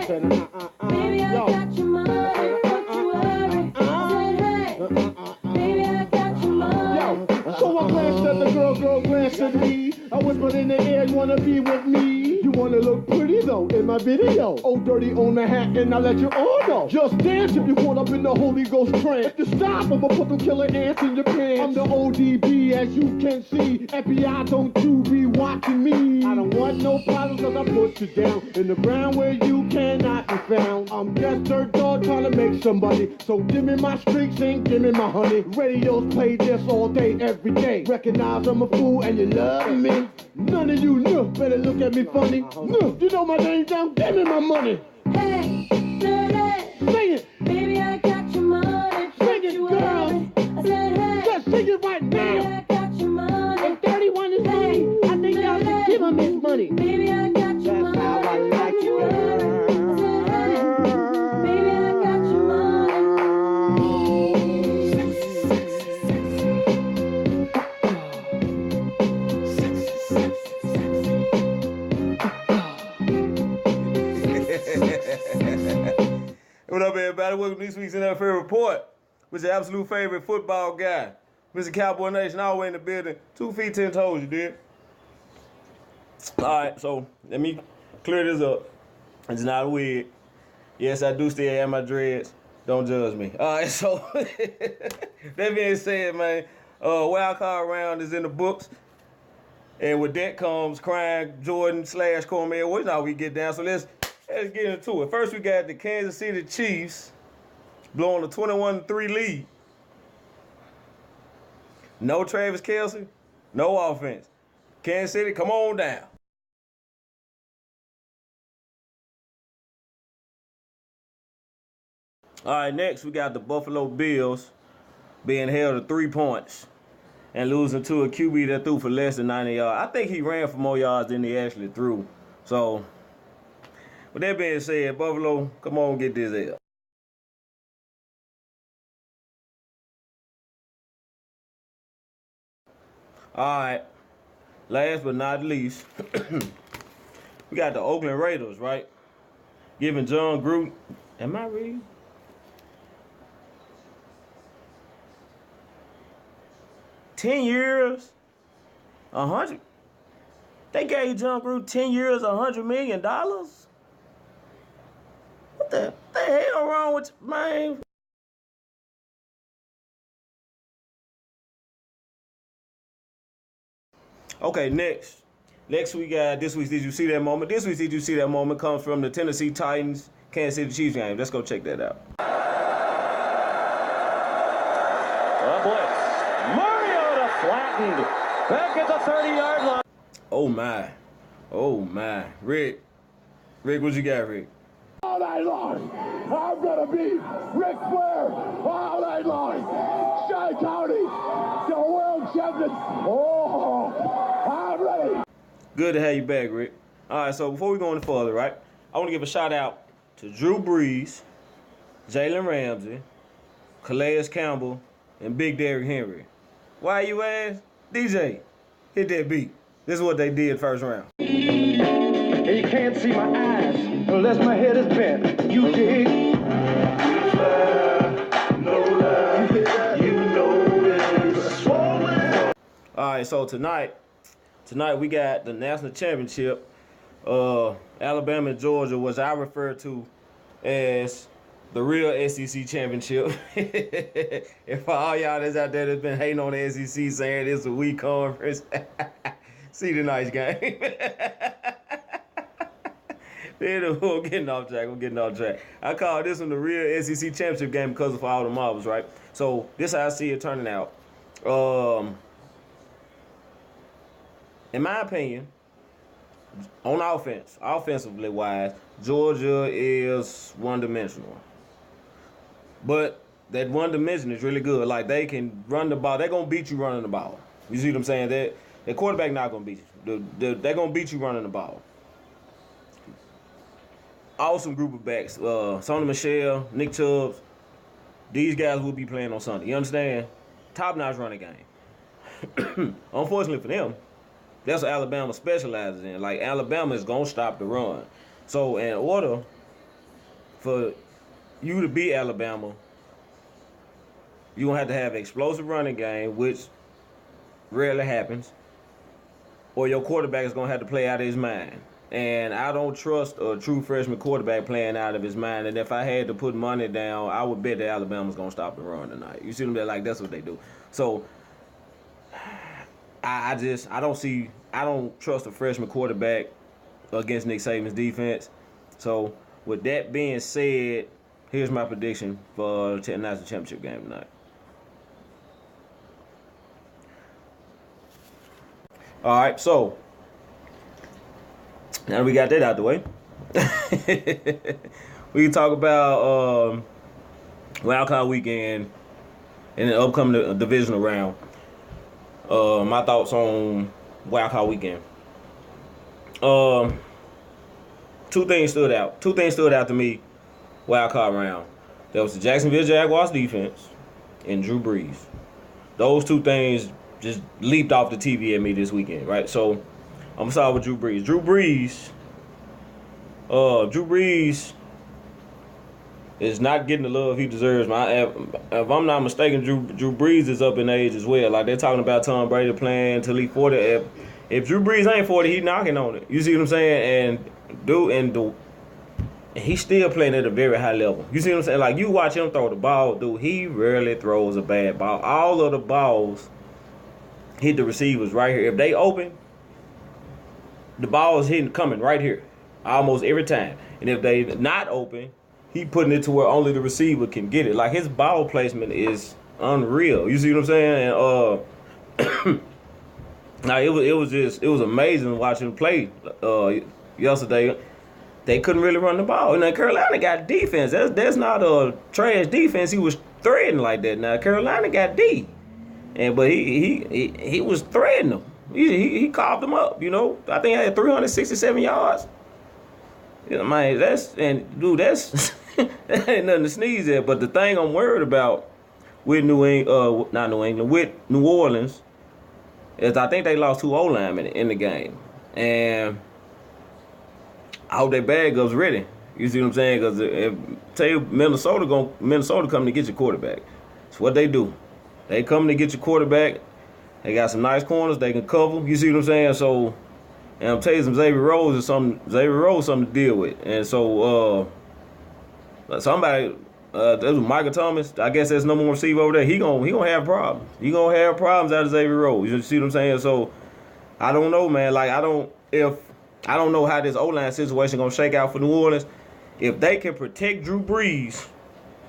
said, baby, I got your money, don't you worry. I said, hey, baby, I got your money. Yo, so I glanced at the girl glanced at me. I whispered in the air, you wanna be with me? You wanna look pretty though in my video. Oh, dirty on the hat, and I let you all know. Just dance if you caught up in the Holy Ghost trance. If you stop, I'ma put them killer ants in your pants. I'm the ODB, as you can see. FBI, don't you be watching me. I don't want no problems, cause I put you down in the ground where you cannot be found. I'm just dirt dog trying to make some money. So give me my streaks and give me my honey. Radios play this all day, every day. Recognize I'm a fool and you love me. None of you better look at me funny. You know my name down, give me my money. Hey, dirty. Sing it. Baby, I got your money. Sing it, girl. I said, hey. Just sing it right now. Baby, I got your money. And 31 is hey. I think y'all should give him his money. Baby, I got your money. That's how I like you. I said, hey. Baby, I got your money. What up, everybody? Welcome to this week's NFL Report with your absolute favorite football guy, Mr. Cowboy Nation, all the way in the building. 2 feet, 10 toes, you did? All right, so let me clear this up. It's not a wig. Yes, I do still have my dreads. Don't judge me. All right, so that being said, man, wild card round is in the books. And with that comes crying Jordan / Cornmeal. Well, how we get down. So let's get into it. First, we got the Kansas City Chiefs blowing a 21-3 lead. No Travis Kelce, no offense. Kansas City, come on down. All right, next we got the Buffalo Bills being held to 3 points and losing to a QB that threw for less than 90 yards. I think he ran for more yards than he actually threw. So, with that being said, Buffalo, come on, get this L. All right, last but not least, we got the Oakland Raiders, right? Giving John Gruden, am I reading? $10 years, 100. They gave John Gruden 10 years, $100 million. What the hell wrong with you, man? Okay, next we got this week's Did You See That Moment? This week's Did You See That Moment comes from the Tennessee Titans, Kansas City Chiefs game. Let's go check that out. Mariota flattened back at the 30-yard line. Oh my. Rick, what you got, Rick? All night long, I'm gonna be Ric Flair all night long. Chi-County, the world champion. Oh, I'm ready. Good to have you back, Rick. All right, so before we go any further, right, I want to give a shout out to Drew Brees, Jalen Ramsey, Calais Campbell, and Big Derrick Henry. Why you ask? DJ, hit that beat. This is what they did first round. And you can't see my eyes unless my head is bent. You dig? All right, so tonight we got the national championship. Alabama and Georgia, which I refer to as the real SEC championship. And for all y'all that's out there that's been hating on the SEC saying it's a weak conference, see tonight's game. We're getting off track. I call this one the real SEC championship game because of all the marbles, right? So this is how I see it turning out. In my opinion, on offense, offensively wise, Georgia is one-dimensional. But that one dimension is really good. Like, they can run the ball. They're going to beat you running the ball. You see what I'm saying? The quarterback not going to beat you. They're going to beat you running the ball. Awesome group of backs. Sony Michel, Nick Chubb. These guys will be playing on Sunday. You understand? Top-notch running game. Unfortunately for them, that's what Alabama specializes in. Like, Alabama is going to stop the run. So, in order for you to beat Alabama, you're going to have an explosive running game, which rarely happens, or your quarterback is going to have to play out of his mind. And I don't trust a true freshman quarterback playing out of his mind. And if I had to put money down, I would bet that Alabama's going to stop the run tonight. You see them? Like, that's what they do. So I don't trust a freshman quarterback against Nick Saban's defense. So with that being said, here's my prediction for the national championship game tonight. All right, so now that we got that out the way, we can talk about Wild Card Weekend and the upcoming divisional round. My thoughts on Wild Card Weekend. Two things stood out to me. Wild Card round. There was the Jacksonville Jaguars defense and Drew Brees. Those two things just leaped off the TV at me this weekend, right? So I'm gonna start with Drew Brees. Drew Brees is not getting the love he deserves. If I'm not mistaken, Drew Brees is up in age as well. Like, they're talking about Tom Brady playing till he's 40. If Drew Brees ain't 40, he's knocking on it. You see what I'm saying? And he's still playing at a very high level. You see what I'm saying? Like, you watch him throw the ball, dude, he rarely throws a bad ball. All of the balls hit the receivers right here. If they open, the ball is coming right here almost every time. And if they not open, he putting it to where only the receiver can get it. Like, his ball placement is unreal. You see what I'm saying? And now it was amazing watching him play yesterday. They couldn't really run the ball. And then Carolina got defense. That's not a trash defense. He was threading like that. Now Carolina got D, but he was threading them. He carved them up. You know, I think he had 367 yards. You know, man, that's that ain't nothing to sneeze at. But the thing I'm worried about with with New Orleans is I think they lost 2 O-linemen in the game, and I hope their backups ready. You see what I'm saying? Because Minnesota coming to get your quarterback. It's what they do. They come to get your quarterback. They got some nice corners they can cover. You see what I'm saying? So, and I'm telling you, Xavier Rhodes is something to deal with. And so, somebody, that was Michael Thomas. I guess that's number 1 receiver over there. He gonna have problems. He gonna have problems out of Xavier Rhodes. You see what I'm saying? So, I don't know, man. Like, I don't know how this O-line situation gonna shake out for New Orleans. If they can protect Drew Brees,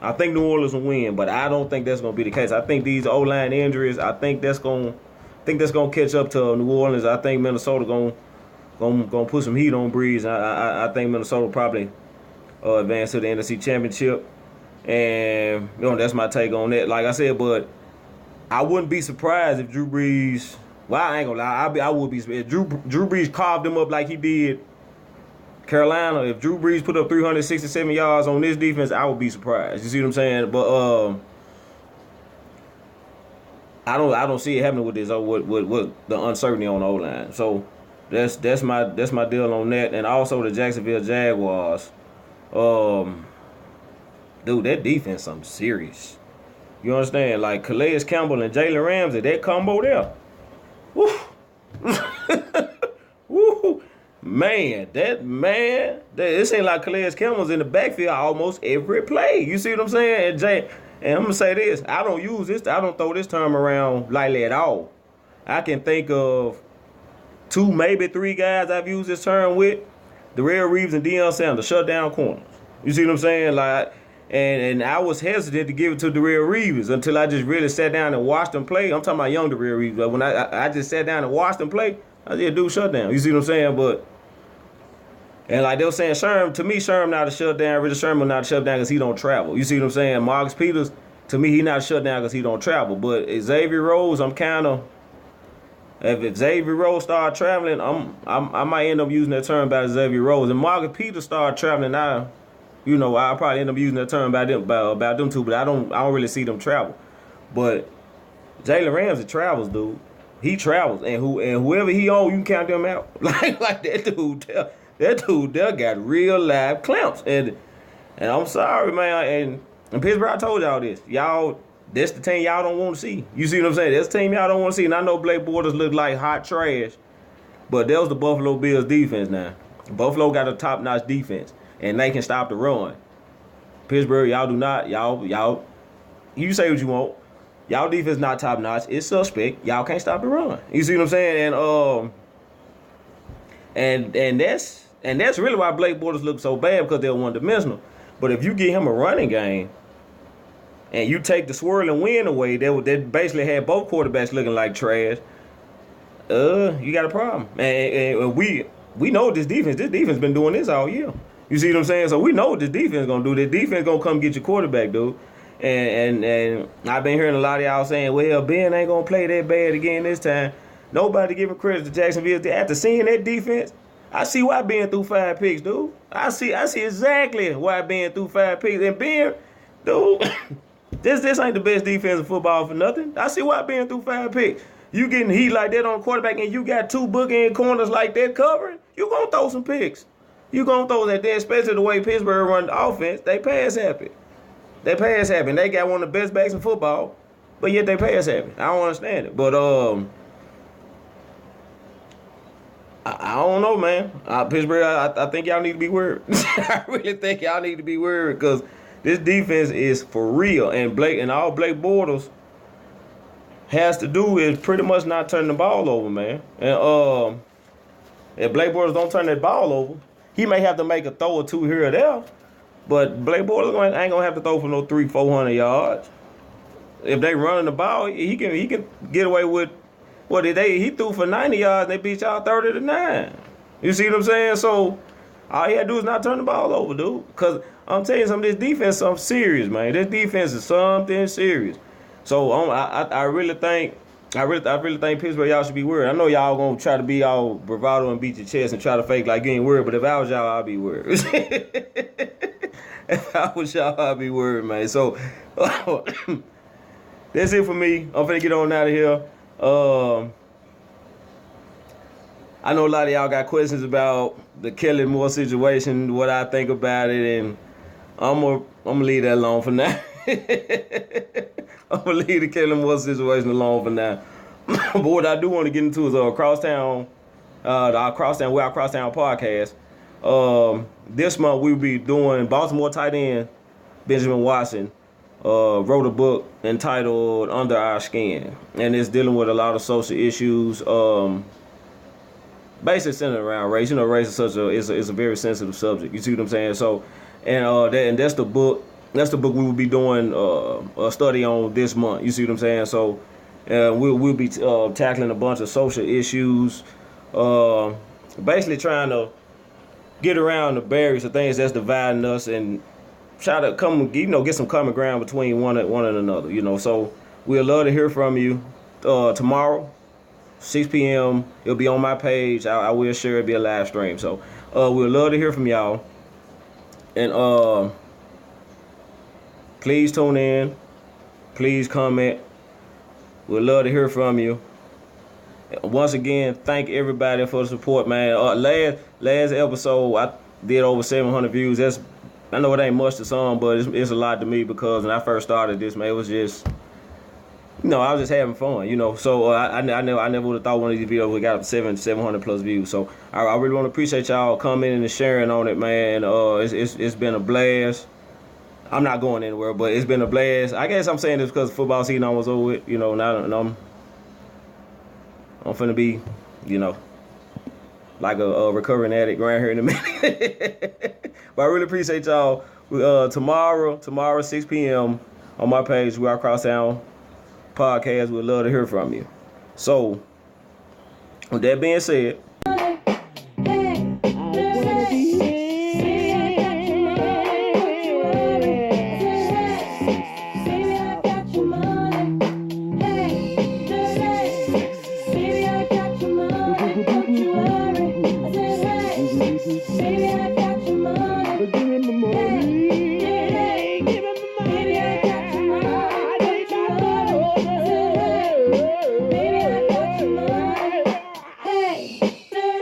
I think New Orleans will win. But I don't think that's gonna be the case. I think these O-line injuries, I think that's gonna catch up to New Orleans. I think Minnesota gonna put some heat on Brees. I think Minnesota probably advance to the NFC Championship. And that's my take on that. Like I said, but I wouldn't be surprised if Drew Brees. Well, I ain't gonna lie. I would be. If Drew Brees carved him up like he did Carolina, if Drew Brees put up 367 yards on this defense, I would be surprised. You see what I'm saying? But I don't see it happening with this with the uncertainty on the O-line. So that's my deal on that. And also the Jacksonville Jaguars. Dude, that defense something serious. You understand? Like Calais Campbell and Jalen Ramsey, that combo there. Woo. Woo. Man, it seems like Calais Campbell's in the backfield almost every play. You see what I'm saying? And I'm going to say this. I don't throw this term around lightly at all. I can think of 2, maybe 3 guys I've used this term with. Darrelle Reeves and Deion Sanders, shut down corners. You see what I'm saying? Like, and I was hesitant to give it to Darrelle Reeves until I just really sat down and watched him play. I'm talking about young Darrelle Reeves. But when I just sat down and watched him play, I said, dude, shut down. You see what I'm saying? And like they were saying, Sherm not a shutdown. Richard Sherman not a shutdown because he don't travel. You see what I'm saying? Marcus Peters, to me, he not a shutdown because he don't travel. But Xavier Rhodes, I'm kind of, if Xavier Rhodes start traveling, I might end up using that term about Xavier Rhodes. And Marcus Peters start traveling, I'll probably end up using that term about them two. But I don't really see them travel. But Jalen Ramsey travels, dude. He travels, and whoever he on, you can count them out. like that dude. That dude there got real live clamps. And And I'm sorry, man. And Pittsburgh, I told y'all this. Y'all, that's the team y'all don't want to see. You see what I'm saying? That's the team y'all don't want to see. And I know Blake Bortles look like hot trash, but that was the Buffalo Bills defense now. Buffalo got a top-notch defense, and they can stop the run. Pittsburgh, y'all do not. Y'all, you say what you want. Y'all defense not top-notch. It's suspect. Y'all can't stop the run. You see what I'm saying? And that's really why Blake Bortles look so bad, because they're one-dimensional. But if you give him a running game and you take the swirling wind away, they basically had both quarterbacks looking like trash. You got a problem. And we know this defense been doing this all year. You see what I'm saying? So we know what this defense gonna do. This defense gonna come get your quarterback, dude. And I've been hearing a lot of y'all saying, well, Ben ain't gonna play that bad again this time. Nobody giving credit to Jacksonville. After seeing that defense, I see why Ben threw 5 picks, dude. I see exactly why Ben threw 5 picks. And Ben, dude, this ain't the best defense in football for nothing. I see why Ben threw 5 picks. You getting heat like that on quarterback and you got 2 bookend corners like that covering, you gonna throw some picks. You gonna throw that there, especially the way Pittsburgh run the offense. They pass happy. They got one of the best backs in football, but yet they pass happy. I don't understand it. But I don't know, man. Pittsburgh, I think y'all need to be worried. I really think y'all need to be worried, because this defense is for real. And all Blake Bortles has to do is pretty much not turn the ball over, man. And if Blake Bortles don't turn that ball over, he may have to make a throw or two here or there. But Blake Bortles ain't gonna have to throw for no 300-400 yards. If they running the ball, he can get away with. He threw for 90 yards and they beat y'all 30-9. You see what I'm saying? So all he had to do is not turn the ball over, dude. Because I'm telling you something, this defense is something serious, man. This defense is something serious. So I really think Pittsburgh, y'all should be worried. I know y'all gonna try to be all bravado and beat your chest and try to fake like you ain't worried, but if I was y'all, I'd be worried. If I was y'all, I'd be worried, man. So that's it for me. I'm finna get on out of here. I know a lot of y'all got questions about the Kellen Moore situation, what I think about it, and I'm gonna leave that alone for now. I'm gonna leave the Kellen Moore situation alone for now. But what I do want to get into is our Crosstown podcast. This month we'll be doing Baltimore tight end Benjamin Watson. Wrote a book entitled Under Our Skin, and it's dealing with a lot of social issues, basically centered around race. You know, race is a very sensitive subject. You see what I'm saying? So, and that's the book. That's the book we will be doing a study on this month. You see what I'm saying? So, we'll be tackling a bunch of social issues, basically trying to get around the barriers of things that's dividing us and try to get some common ground between one and another, So we'd love to hear from you tomorrow, 6 p.m. It'll be on my page. I will share it'll be a live stream. So we'd love to hear from y'all. And please tune in. Please comment. We'd love to hear from you. Once again, thank everybody for the support, man. Last episode, I did over 700 views. I know it ain't much to some, but it's a lot to me, because when I first started this, man, it was just, I was just having fun, So I never would have thought one of these videos would got up to 700 plus views. So I really want to appreciate y'all commenting and sharing on it, man. It's been a blast. I'm not going anywhere, but it's been a blast. I guess I'm saying this because football season almost over with, Now I'm finna be, like a recovering addict right here in a minute. But I really appreciate y'all. Tomorrow 6 p.m. on my page, We Are Crosstown Podcast. We'd love to hear from you. So, with that being said,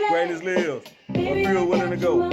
greatness lives. I feel willing to go.